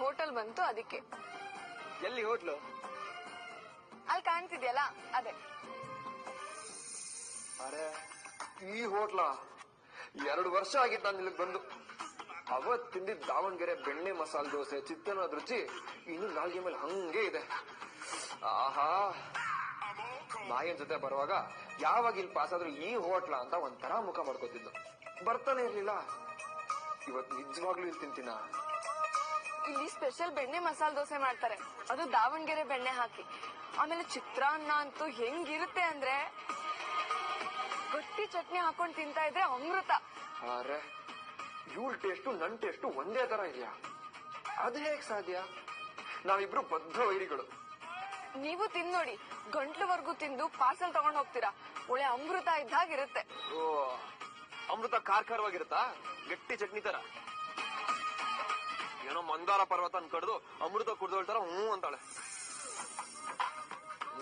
Hotel ಬಂತು ಅದಕ್ಕೆ. ಎಲ್ಲಿ ಹೋಟ್ಲು? ಅಲ್ಲಿ ಕಾಣ್ತಿದ್ಯಲ್ಲ ಅದೇ. ಅರೆ ಈ ಹೋಟ್ಲಾ? 2 ವರ್ಷ ಆಗಿತ್ತು ನಾನು ಇಲ್ಲಿಗೆ ಬಂದು. ಅವತ್ ತಿಂದಿದ್ದ ದಾವಣಗೆರೆ ಬೆಣ್ಣೆ ಮಸಾಲೆ ದೋಸೆ ಚಿತ್ರಾನ್ನದ ರುಚಿ ಇನ್ನು ನಾಲ್ಗೆ ಮೇಲೆ ಹಂಗೆ ಇದೆ. ಆಹಾ, ಮಾಯನ್ ಜೊತೆ ಬರುವಾಗ ಯಾವಾಗ ಇಲ್ಲಿ ಪಾಸ್ ಆದ್ರೂ ಈ ಹೋಟ್ಲಾ ಅಂತ ಒಂಥರ ಮುಖ ಮಾಡ್ಕೋತಿದ್ದು. ಬರ್ತಾನೆ ಇರ್ಲಿಲ್ಲ. ಇವತ್ ನಿಜವಾಗ್ಲೂ ಇಲ್ಲಿ ತಿಂತೀನ. ಇಲ್ಲಿ ಸ್ಪೆಷಲ್ ಬೆಣ್ಣೆ ಮಸಾಲೆ ದೋಸೆ ಮಾಡ್ತಾರೆ, ಅದು ದಾವಣಗೆರೆ ಬೆಣ್ಣೆ ಹಾಕಿ. ಆಮೇಲೆ ಚಿತ್ರಾನ್ನ ಅಂತೂ ಹೆಂಗಿರುತ್ತೆ ಅಂದ್ರೆ ಗಟ್ಟಿ ಚಟ್ನಿ ಹಾಕೊಂಡ್ ತಿಂತಾ ಇದ್ರೆ ಅಮೃತ. ಅರೆ ಇವಳ ಟೇಸ್ಟು ನನ್ ಟೇಸ್ಟು ಒಂದೇ ತರ ಇದೆಯಾ? ಅದು ಹೇಗ್ ಸಾಧ್ಯ? ನಾವಿಬ್ರು ಬದ್ಧ ವೈರಿಗಳು. ನೀವು ತಿಂದ್ ನೋಡಿ, ಗಂಟ್ಲವರೆಗೂ ತಿಂದು ಪಾರ್ಸಲ್ ತಗೊಂಡ್ ಹೋಗ್ತೀರಾ. ಒಳ್ಳೆ ಅಮೃತ ಇದ್ದಾಗಿರುತ್ತೆ. ಓ, ಅಮೃತ ಖಾರವಾಗಿರುತ್ತಾ? ಗಟ್ಟಿ ಚಟ್ನಿ ತರ? ಏನೋ ಮಂದಾರ ಪರ್ವತ ಅನ್ಕಡ್ದು ಅಮೃತ ಕುಡ್ದೋಳ್ತಾರ ಹ್ಞೂ ಅಂತಾಳೆ.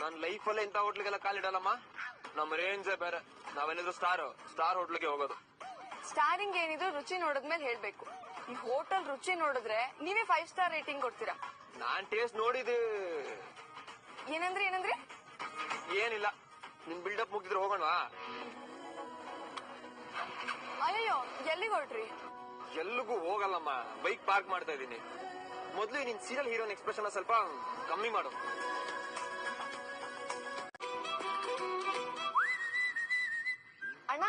ನನ್ ಲೈಫಲ್ಲೇ ಇಂಥ ಹೋಟ್ಲಿಗೆಲ್ಲ ಕಾಲಿಡಲ್ಲಮ್ಮ. ನಮ್ ರೇಂಜೇ ಬೇರೆ. ನಾವೇನಿದ್ರು ಸ್ಟಾರ್ ಹೋಟ್ಲಿಗೆ ಹೋಗೋದು. ಸ್ಟಾರಿಂಗ್ ಏನಿದ್ರು ರುಚಿ ನೋಡಿದ್ಮೇಲೆ ಹೇಳ್ಬೇಕು. ಈ ಹೋಟೆಲ್ ರುಚಿ ನೋಡಿದ್ರೆ ನೀವೇ 5 ಸ್ಟಾರ್ ರೇಟಿಂಗ್ ಕೊಡ್ತೀರಾ. ನಾನ್ ಟೇಸ್ಟ್ ನೋಡಿದೆ. ಏನಂದ್ರಿ? ಏನಿಲ್ಲ, ನಿಮ್ ಬಿಲ್ಡಪ್ ಮುಗಿದ್ರೆ ಹೋಗೋಣವಾ? ಅಯ್ಯೋ, ಎಲ್ಲಿಗೆ ಹೊರಟ್ರಿ? ಎಲ್ಲಿಗೂ ಹೋಗಲ್ಲಮ್ಮ, ಬೈಕ್ ಪಾರ್ಕ್ ಮಾಡ್ತಾ ಇದೀನಿ. ಮೊದ್ಲು ನಿನ್ ಸೀರಿಯಲ್ ಹೀರೋನ್ ಎಕ್ಸ್ಪ್ರೆಷನ್ ಸ್ವಲ್ಪ ಕಮ್ಮಿ ಮಾಡು. ಅಣ್ಣ,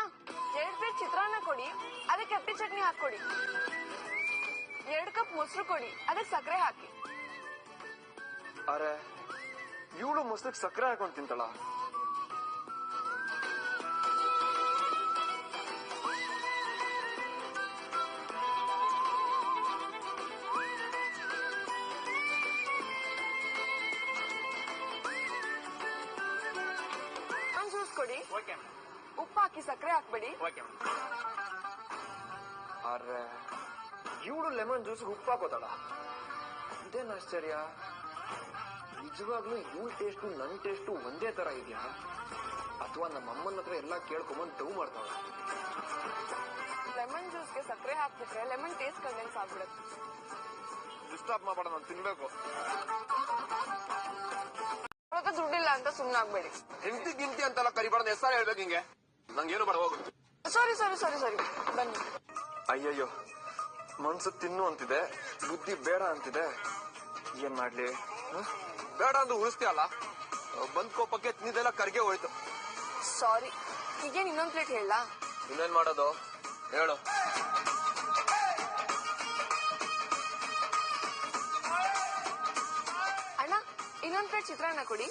2 ಪ್ಲೇಟ್ ಚಿತ್ರಾನ್ನ ಕೊಡಿ, ಅದಕ್ಕೆ ಗಟ್ಟಿ ಚಟ್ನಿ ಹಾಕೊಡಿ. 2 ಕಪ್ ಮೊಸರು ಕೊಡಿ, ಅದಕ್ಕೆ ಸಕ್ಕರೆ ಹಾಕಿ. ಅರೆ ಇವಳು ಮೊಸರಿಗೆ ಸಕ್ಕರೆ ಹಾಕೊಂಡ್ ತಿಂತಳ? ಜ್ಯೂಸ್ ಕೊಡಿ, ಉಪ್ಪು ಹಾಕಿ ಸಕ್ಕರೆ ಹಾಕ್ಬೇಡಿ. ಅರೆ ಇವಳು ಲೆಮನ್ ಜ್ಯೂಸ್ ಉಪ್ಪು ಹಾಕೋತಾಳ? ಇದೇನ್ ಆಶ್ಚರ್ಯ. ನಿಜವಾಗ್ಲೂ ಇವಳ ಟೇಸ್ಟು ನನ್ ಟೇಸ್ಟು ಒಂದೇ ತರ ಇದೆಯಾ? ಅಥವಾ ನಮ್ಮ ಅಮ್ಮನ ಹತ್ರ ಎಲ್ಲಾ ಕೇಳ್ಕೊಂಬಂದ್ ಡವ್ ಮಾಡ್ತಾಳ? ಲೆಮನ್ ಜ್ಯೂಸ್ಗೆ ಸಕ್ಕರೆ ಹಾಕ್ಬಿಟ್ರೆ ಲೆಮನ್ ಟೇಸ್ಟ್ ಕಂಡೆನ್ಸ್ ಆಗ್ಬಿಡುತ್ತೆ. ಡಿಸ್ಟರ್ಬ್ ಮಾಡಬೇಡ, ನಾನು ತಿನ್ಬೇಕು. ದುಡ್ಡಿಲ್ಲ ಅಂತ ಸುಮ್ನಾಗ್ಬೇಡಿ. ಹೆಂಡತಿ ಗಿಂತಿ ಅಂತೆಲ್ಲ ಕರಿಬಾರ್ದು. ಹೆಸರು ಹೇಳ್ಬೇಕು ಹಿಂಗೆ? ನಂಗೇನು ಬೇಡ, ಹೋಗು. ಸಾರಿ ಬನ್ನಿ. ಅಯ್ಯಯ್ಯೋ, ಮನ್ಸು ತಿನ್ನು ಅಂತಿದೆ, ಬುದ್ಧಿ ಬೇಡ ಅಂತಿದೆ. ಏನ್ ಮಾಡ್ಲಿ? ಬೇಡ ಅಂದು ಉಳಿಸ್ತೀಯಲ್ಲ, ಬಂದ್ ಕೋಪಕ್ಕೆ ತಿಂದಿದ್ದೆಲ್ಲ ಕರ್ಗೆ ಹೋಯ್ತು. ಸಾರಿ. ಈಗೇನ್ ಇನ್ನೊಂದ್ ಪ್ಲೇಟ್ ಹೇಳ? ಇನ್ನೇನ್ ಮಾಡೋದು ಹೇಳು. ಅಣ್ಣ, ಇನ್ನೊಂದ್ ಪ್ಲೇಟ್ ಚಿತ್ರಾನ್ನ ಕೊಡಿ.